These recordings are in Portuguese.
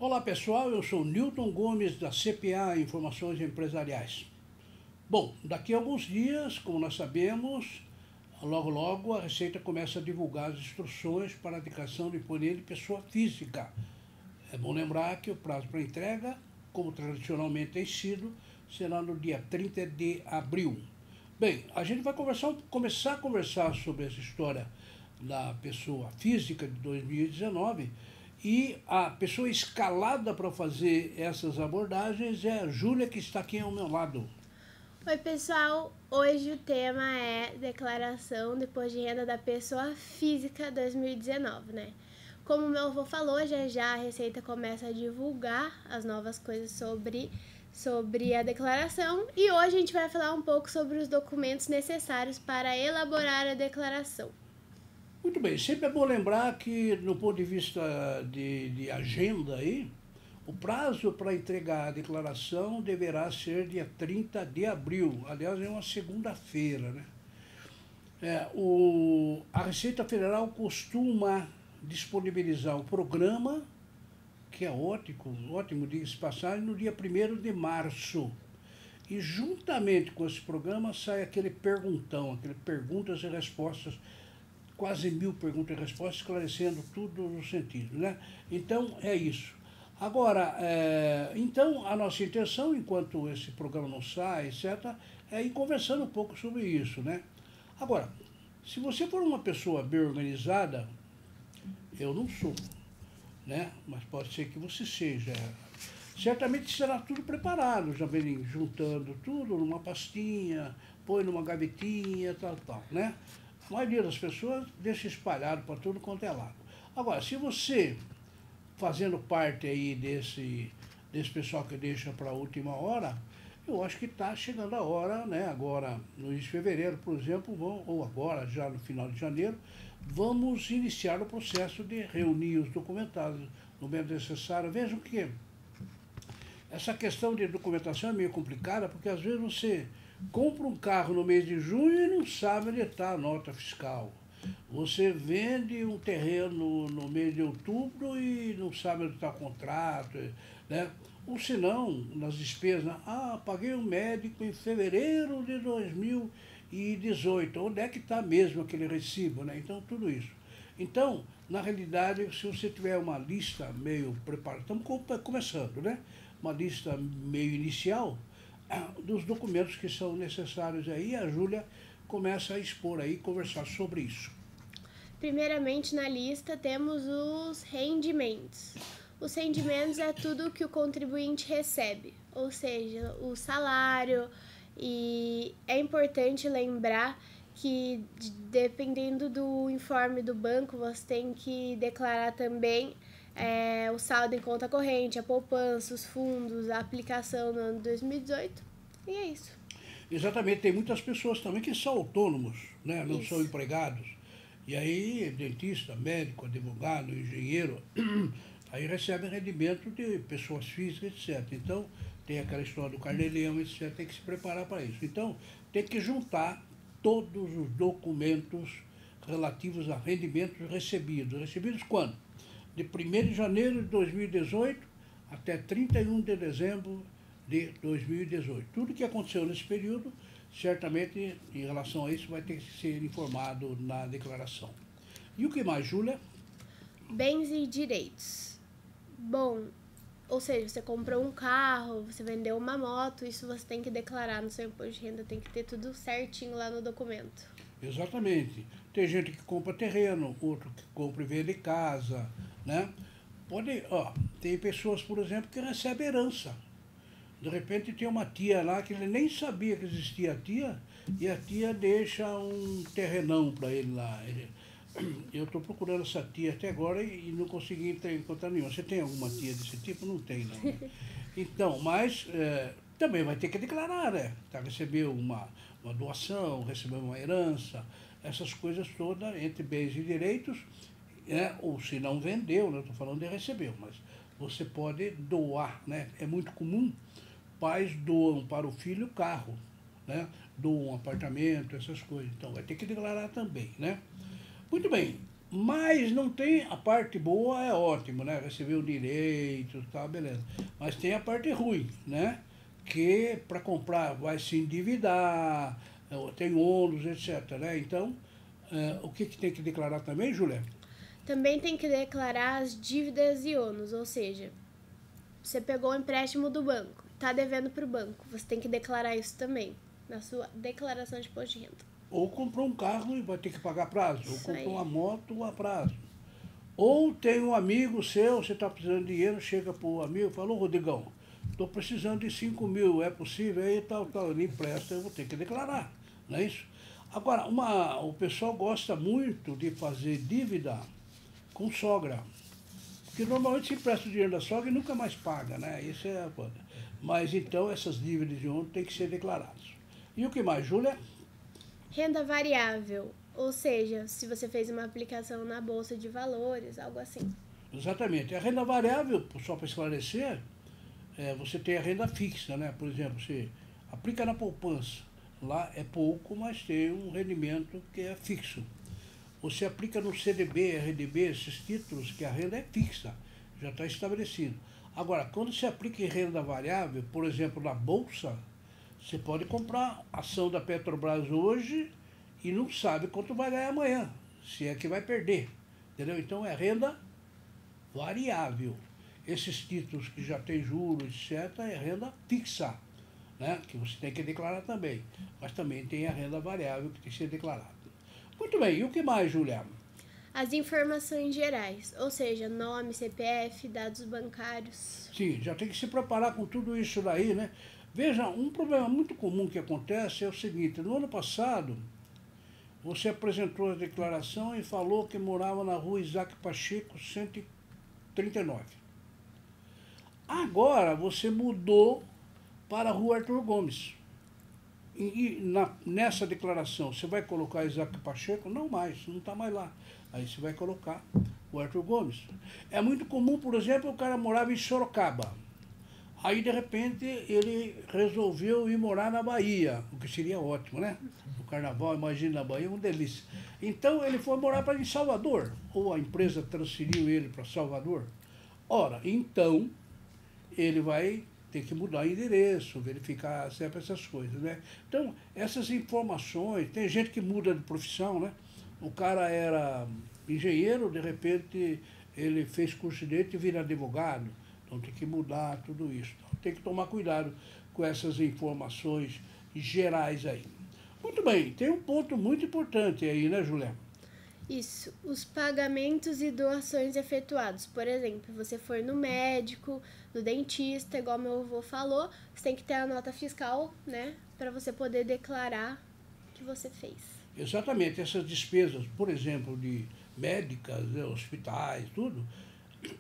Olá pessoal, eu sou Newton Gomes da CPA Informações Empresariais. Bom, daqui a alguns dias, como nós sabemos, logo a Receita começa a divulgar as instruções para a declaração de imposto de pessoa física. É bom lembrar que o prazo para entrega, como tradicionalmente tem sido, será no dia 30 de abril. Bem, a gente vai começar a conversar sobre essa história da pessoa física de 2019 e a pessoa escalada para fazer essas abordagens é a Júlia, que está aqui ao meu lado. Oi pessoal, hoje o tema é declaração de imposto de renda da pessoa física 2019, né? Como meu avô falou, já a Receita começa a divulgar as novas coisas sobre a declaração e hoje a gente vai falar um pouco sobre os documentos necessários para elaborar a declaração. Muito bem, sempre é bom lembrar que no ponto de vista de agenda aí, o prazo para entregar a declaração deverá ser dia 30 de abril, aliás é uma segunda-feira, né? A Receita Federal costuma disponibilizar o programa, que é ótimo diga-se de passagem, no dia 1º de março. E juntamente com esse programa sai aquele perguntão, aquele perguntas e respostas, quase 1000 perguntas e respostas, esclarecendo tudo no sentido, né? Então, é isso. Agora, então, a nossa intenção, enquanto esse programa não sai, etc., é ir conversando um pouco sobre isso, né? Agora, se você for uma pessoa bem organizada, eu não sou, né? Mas pode ser que você seja. Certamente será tudo preparado, já vem juntando tudo numa pastinha, põe numa gavetinha, tal, né? A maioria das pessoas deixa espalhado para tudo quanto é lado. Agora, se você, fazendo parte aí desse pessoal que deixa para a última hora, eu acho que está chegando a hora, né? Agora, no início de fevereiro, por exemplo, ou agora, já no final de janeiro, vamos iniciar o processo de reunir os documentados no momento necessário. Vejam que essa questão de documentação é meio complicada, porque às vezes você compra um carro no mês de junho e não sabe onde está a nota fiscal. Você vende um terreno no mês de outubro e não sabe onde está o contrato, né? Ou se não, nas despesas, né? Paguei um médico em fevereiro de 2018. Onde é que está mesmo aquele recibo, né? Então, tudo isso. Então, na realidade, se você tiver uma lista meio preparada, estamos começando, né? Uma lista meio inicial dos documentos que são necessários aí, a Júlia começa a expor aí, conversar sobre isso. Primeiramente na lista temos os rendimentos. Os rendimentos é tudo que o contribuinte recebe, ou seja, o salário, e é importante lembrar que dependendo do informe do banco, você tem que declarar também o saldo em conta corrente, a poupança, os fundos, a aplicação no ano 2018, e é isso. Exatamente, tem muitas pessoas também que são autônomos, né? Não são Isso. empregados. E aí, dentista, médico, advogado, engenheiro, aí recebem rendimento de pessoas físicas, etc. Então, tem aquela história do carnê-leão, etc. Tem que se preparar para isso. Então, tem que juntar todos os documentos relativos a rendimentos recebidos. Recebidos quando? De 1º de janeiro de 2018 até 31 de dezembro de 2018. Tudo que aconteceu nesse período, certamente, em relação a isso, vai ter que ser informado na declaração. E o que mais, Júlia? Bens e direitos. Bom, ou seja, você comprou um carro, você vendeu uma moto, isso você tem que declarar no seu imposto de renda, tem que ter tudo certinho lá no documento. Exatamente. Tem gente que compra terreno, outro que compra e vende casa, né? Tem pessoas, por exemplo, que recebem herança. De repente tem uma tia lá que ele nem sabia que existia a tia, e a tia deixa um terrenão para ele lá. Eu estou procurando essa tia até agora e não consegui encontrar nenhuma. Você tem alguma tia desse tipo? Não tem, não, né? Então, mas também vai ter que declarar, né? Tá, recebeu uma doação, recebeu uma herança, essas coisas todas entre bens e direitos, ou se não vendeu, né? Estou falando de recebeu, mas você pode doar, né? É muito comum, pais doam para o filho carro, né? Doam um apartamento, essas coisas. Então vai ter que declarar também, né? Muito bem. Mas não tem, a parte boa é ótimo, né? Recebeu direito, tá, beleza. Mas tem a parte ruim, né? Que para comprar vai se endividar, tem ônus, etc, né? Então, o que, que tem que declarar também, Julia? Também tem que declarar as dívidas e ônus, ou seja, você pegou um empréstimo do banco, está devendo para o banco, você tem que declarar isso também na sua declaração de imposto de renda. Ou comprou um carro e vai ter que pagar prazo, ou Isso comprou aí. uma moto a prazo. Ou tem um amigo seu, você está precisando de dinheiro, chega para o amigo e fala, ô Rodrigão, estou precisando de 5 mil, é possível? Aí tal, tal, ele empresta, eu vou ter que declarar, não é isso? Agora, o pessoal gosta muito de fazer dívida com sogra, porque normalmente se empresta o dinheiro da sogra e nunca mais paga, né? Isso é a coisa. Mas então essas dívidas de ontem têm que ser declaradas. E o que mais, Júlia? Renda variável, ou seja, se você fez uma aplicação na bolsa de valores, algo assim. Exatamente. A renda variável, só para esclarecer, você tem a renda fixa, né? Por exemplo, você aplica na poupança. Lá é pouco, mas tem um rendimento que é fixo. Você aplica no CDB, RDB, esses títulos, que a renda é fixa, já está estabelecido. Agora, quando você aplica em renda variável, por exemplo, na Bolsa, você pode comprar ação da Petrobras hoje e não sabe quanto vai ganhar amanhã, se é que vai perder. Entendeu? Então é renda variável. Esses títulos que já têm juros, etc., é renda fixa, né? Que você tem que declarar também. Mas também tem a renda variável que tem que ser declarada. Muito bem, e o que mais, Juliana? As informações gerais, ou seja, nome, CPF, dados bancários. Sim, já tem que se preparar com tudo isso daí, né? Veja, um problema muito comum que acontece é o seguinte, no ano passado, você apresentou a declaração e falou que morava na rua Isaac Pacheco, 139. Agora você mudou para a rua Arthur Gomes. Nessa declaração, você vai colocar Isaac Pacheco? Não mais, não está mais lá. Aí você vai colocar o Arthur Gomes. É muito comum, por exemplo, o cara morava em Sorocaba. Aí, de repente, ele resolveu ir morar na Bahia, o que seria ótimo, né? O carnaval, imagina, na Bahia, é uma delícia. Então, ele foi morar para em Salvador, ou a empresa transferiu ele para Salvador. Ora, então, ele vai ter que mudar o endereço, verificar sempre essas coisas, né? Então, essas informações, tem gente que muda de profissão, né? O cara era engenheiro, de repente ele fez curso de direito e vira advogado. Então tem que mudar tudo isso. Então, tem que tomar cuidado com essas informações gerais aí. Muito bem, tem um ponto muito importante aí, né, Juliana? Isso, os pagamentos e doações efetuados. Por exemplo, você for no médico, no dentista, igual meu avô falou, você tem que ter a nota fiscal, né, para você poder declarar que você fez. Exatamente, essas despesas, por exemplo, de médicas, né, hospitais, tudo,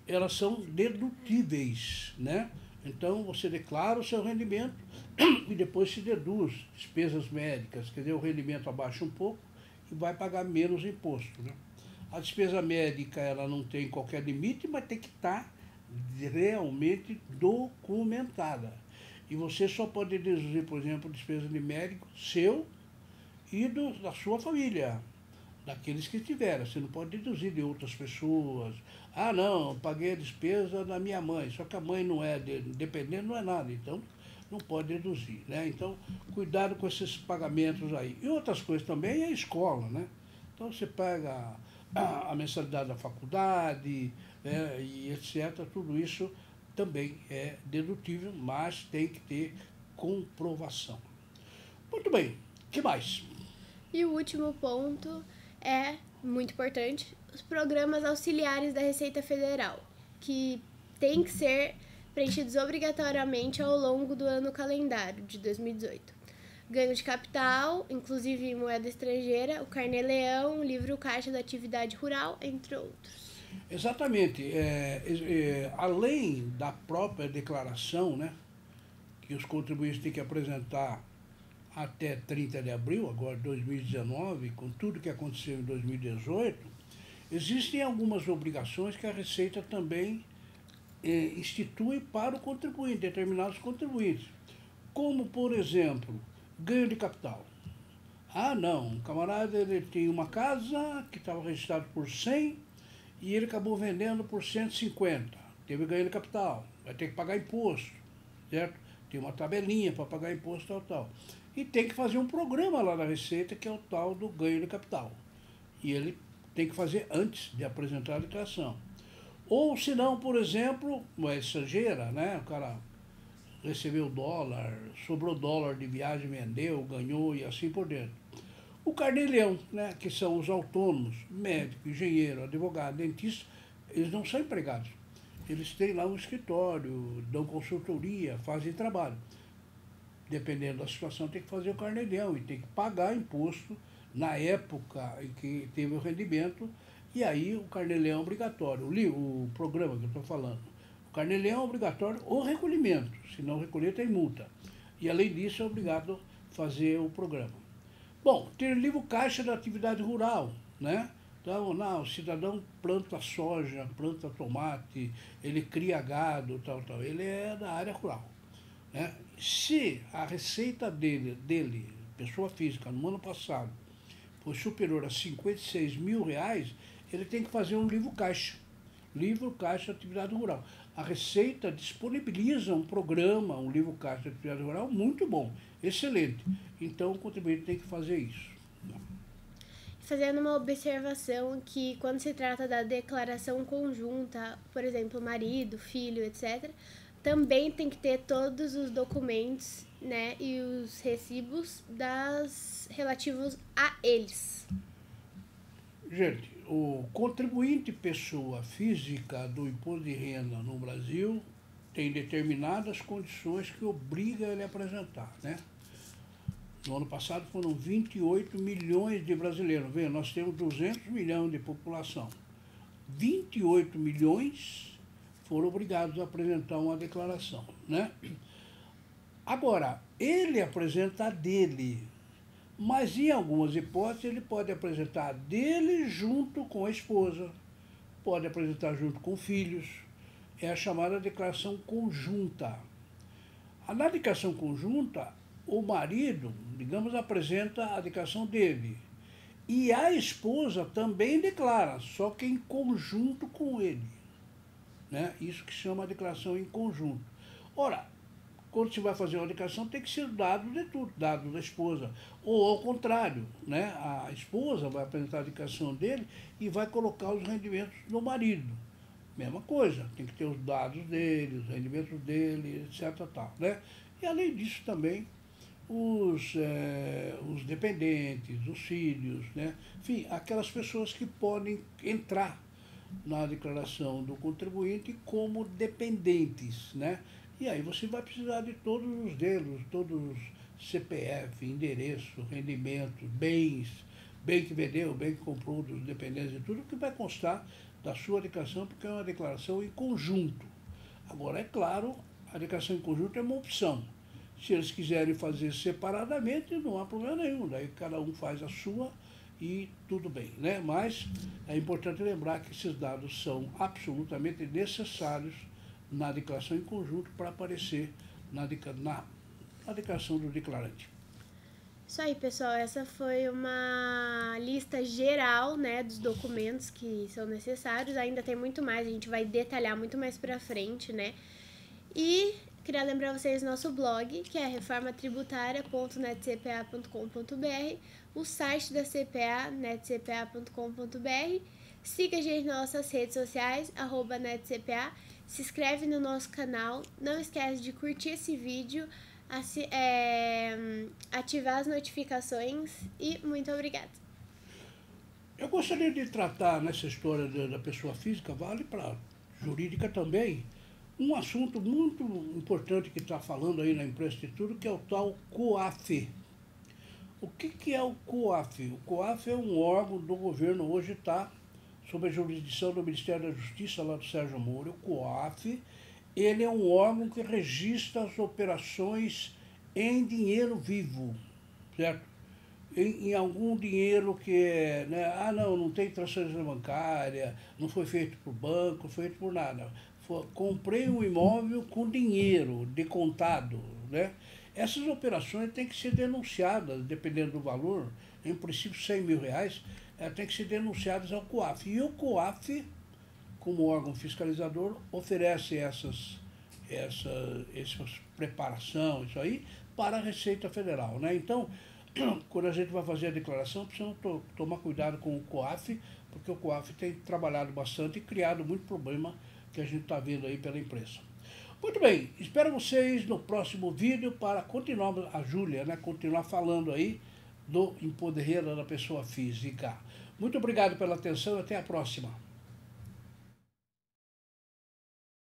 elas são dedutíveis, né? Então você declara o seu rendimento e depois se deduz despesas médicas, quer dizer, o rendimento abaixa um pouco e vai pagar menos imposto, né? A despesa médica ela não tem qualquer limite, mas tem que estar realmente documentada. E você só pode deduzir, por exemplo, despesa de médico seu e da sua família, daqueles que tiveram. Você não pode deduzir de outras pessoas. Ah, não, paguei a despesa da minha mãe, só que a mãe não é dependente, não é nada, então não pode deduzir, né? Então, cuidado com esses pagamentos aí. E outras coisas também é a escola, né? Então, você paga a mensalidade da faculdade, e etc. Tudo isso também é dedutível, mas tem que ter comprovação. Muito bem, o que mais? E o último ponto é muito importante, os programas auxiliares da Receita Federal, que tem que ser preenchidos obrigatoriamente ao longo do ano calendário de 2018. Ganho de capital, inclusive em moeda estrangeira, o Carnê-Leão, o livro Caixa da Atividade Rural, entre outros. Exatamente. Além da própria declaração, né, que os contribuintes têm que apresentar até 30 de abril, agora de 2019, com tudo que aconteceu em 2018, existem algumas obrigações que a Receita também institui para o contribuinte, determinados contribuintes. Como, por exemplo, ganho de capital. Ah, não, um camarada ele tem uma casa que estava registrada por 100 e ele acabou vendendo por 150. Teve ganho de capital, vai ter que pagar imposto, certo? Tem uma tabelinha para pagar imposto, tal, tal. E tem que fazer um programa lá na Receita, que é o tal do ganho de capital. E ele tem que fazer antes de apresentar a declaração. Ou se não, por exemplo, uma estrangeira, né? O cara recebeu dólar, sobrou dólar de viagem, vendeu, ganhou e assim por dentro. O carnê-leão, né, que são os autônomos, médico, engenheiro, advogado, dentista, eles não são empregados. Eles têm lá um escritório, dão consultoria, fazem trabalho. Dependendo da situação, tem que fazer o carnê-leão e tem que pagar imposto na época em que teve o rendimento, e aí o carnê-leão é obrigatório. O programa que eu estou falando. O carnê-leão é obrigatório o recolhimento, se não recolher tem multa. E além disso é obrigado a fazer o programa. Bom, tem o livro caixa da atividade rural, né? Então, não, o cidadão planta soja, planta tomate, ele cria gado, tal, tal. Ele é da área rural, né? Se a receita dele, pessoa física, no ano passado, foi superior a R$ 56.000, ele tem que fazer um livro caixa. Livro caixa da atividade rural. A Receita disponibiliza um programa, um livro caixa de atividade rural muito bom, excelente. Então o contribuinte tem que fazer isso. Fazendo uma observação que quando se trata da declaração conjunta, por exemplo, marido, filho, etc., também tem que ter todos os documentos, né, e os recibos relativos a eles. Gente, o contribuinte pessoa física do imposto de renda no Brasil tem determinadas condições que obriga ele a apresentar, né? No ano passado foram 28 milhões de brasileiros. Veja, nós temos 200 milhões de população. 28 milhões foram obrigados a apresentar uma declaração, né? Agora, ele apresenta a dele, mas em algumas hipóteses ele pode apresentar a dele junto com a esposa, pode apresentar junto com filhos, é a chamada declaração conjunta. Na declaração conjunta, o marido, digamos, apresenta a declaração dele. E a esposa também declara, só que em conjunto com ele, né? Isso que chama a declaração em conjunto. Ora, quando se vai fazer uma declaração, tem que ser dado de tudo, dado da esposa. Ou ao contrário, né? A esposa vai apresentar a declaração dele e vai colocar os rendimentos do marido. Mesma coisa, tem que ter os dados dele, os rendimentos dele, etc. Tal, né? E além disso também, os dependentes, os filhos, né? Enfim, aquelas pessoas que podem entrar na declaração do contribuinte como dependentes, né? E aí você vai precisar de todos os deles, todos os CPF, endereço, rendimento, bens, bem que vendeu, bem que comprou dos dependentes e tudo que vai constar da sua declaração, porque é uma declaração em conjunto. Agora, é claro, a declaração em conjunto é uma opção. Se eles quiserem fazer separadamente, não há problema nenhum. Daí cada um faz a sua e tudo bem, né? Mas é importante lembrar que esses dados são absolutamente necessários na declaração em conjunto para aparecer na declaração do declarante. Isso aí, pessoal. Essa foi uma lista geral, né, dos documentos que são necessários. Ainda tem muito mais, a gente vai detalhar muito mais pra frente, né? E queria lembrar vocês do nosso blog, que é reformatributária.netcpa.com.br, o site da CPA, netcpa.com.br. Siga a gente nas nossas redes sociais, @netcpa. Se inscreve no nosso canal. Não esquece de curtir esse vídeo, ativar as notificações e muito obrigada. Eu gostaria de tratar nessa história da pessoa física, vale para jurídica também, um assunto muito importante que está falando aí na imprensa de tudo, que é o tal COAF. O que é o COAF? O COAF é um órgão do governo, hoje está sob a jurisdição do Ministério da Justiça, lá do Sérgio Moro. O COAF, ele é um órgão que registra as operações em dinheiro vivo, certo? Em algum dinheiro que é, né? Ah, não tem transferência bancária, não foi feito por banco, foi feito por nada. Comprei um imóvel com dinheiro de contado, né? Essas operações têm que ser denunciadas, dependendo do valor, em princípio R$ 100.000, tem que ser denunciadas ao COAF. E o COAF, como órgão fiscalizador, oferece essa preparação, isso aí, para a Receita Federal, né? Então, quando a gente vai fazer a declaração, precisamos tomar cuidado com o COAF, porque o COAF tem trabalhado bastante e criado muito problema que a gente está vendo aí pela imprensa. Muito bem, espero vocês no próximo vídeo para continuar, a Júlia, né, continuar falando aí do imposto de renda da pessoa física. Muito obrigado pela atenção e até a próxima.